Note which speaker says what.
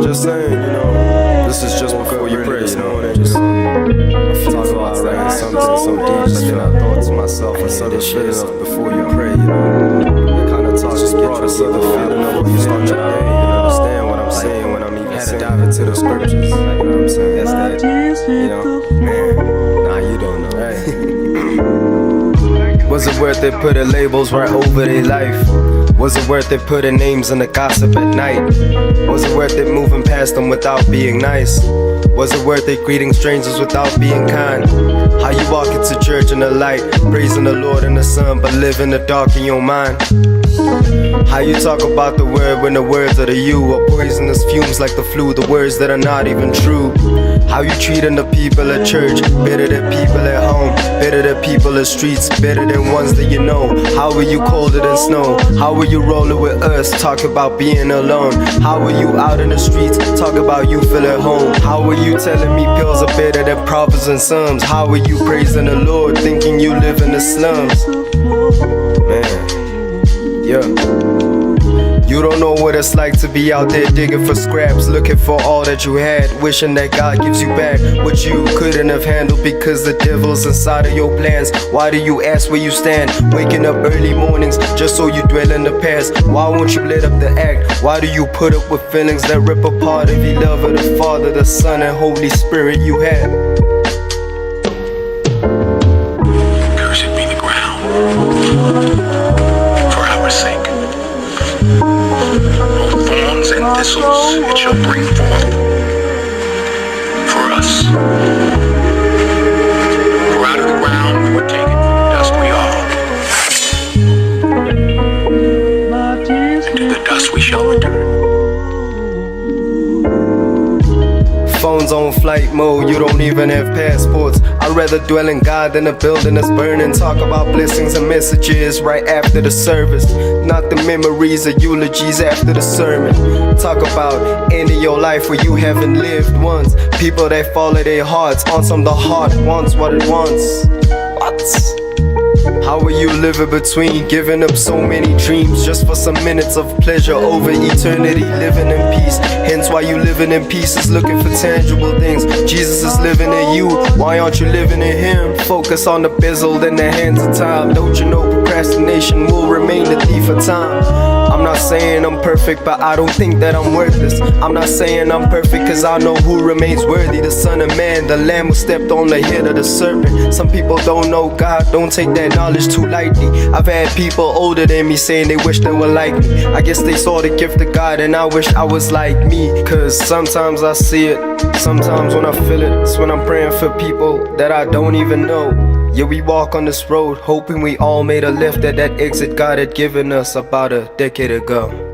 Speaker 1: Just saying, this is just before you pray, Just talk about writing something so deep, then I thought to myself, this other feeling of before you pray, That kind of talk just brought us other feeling of when you start your day. You understand what I'm saying when I'm even had to dive into the scriptures. You know what I'm saying? That's that, man. Nah, you don't know, right? Was it worth it putting labels right over their life? Was it worth it putting names in the gossip at night? Was it worth it moving past them without being nice? Was it worth it greeting strangers without being kind? How you walk into church in the light, praising the Lord in the sun, but live in the dark in your mind? How you talk about the word when the words are to you are poisonous fumes like the flu, the words that are not even true? How you treating the people at church, better than people at home, better than people at streets, better than ones that you know? How are you colder than snow? How are you rolling with us, talk about being alone? How are you out in the streets, talk about you feel at home? How are you telling me pills are better than Proverbs and Psalms? How are you praising the Lord, thinking you live in the slums? Man, yeah. You don't know what it's like to be out there digging for scraps, looking for all that you had, wishing that God gives you back what you couldn't have handled because the devil's inside of your plans. Why do you ask where you stand, waking up early mornings just so you dwell in the past? Why won't you let up the act? Why do you put up with feelings that rip apart every love of the Father, the Son, and Holy Spirit you had?
Speaker 2: Cursed be the ground for our sake. Thorns and thistles it shall bring forth for us. For out of the ground we were taken, dust we are, and to the dust we shall return.
Speaker 1: Phones on flight mode, you don't even have passports. I'd rather dwell in God than a building that's burning. Talk about blessings and messages right after the service, not the memories or eulogies after the sermon. Talk about ending your life where you haven't lived once. People that follow their hearts on some the heart wants what it wants. What? How are you living between giving up so many dreams just for some minutes of pleasure over eternity, living in peace? Hence why you living in peace is looking for tangible things. Jesus is living in you, why aren't you living in Him? Focus on the bezel in the hands of time. Don't you know procrastination will remain the thief of time? I'm not saying I'm perfect, but I don't think that I'm worthless. I'm not saying I'm perfect cause I know who remains worthy. The Son of Man, the Lamb who stepped on the head of the serpent. Some people don't know God, don't take that knowledge too lightly. I've had people older than me saying they wish they were like me. I guess they saw the gift of God and I wish I was like me. Cause sometimes I see it, sometimes when I feel it, it's when I'm praying for people that I don't even know. Yeah, we walk on this road hoping we all made a left at that exit God had given us about a decade ago.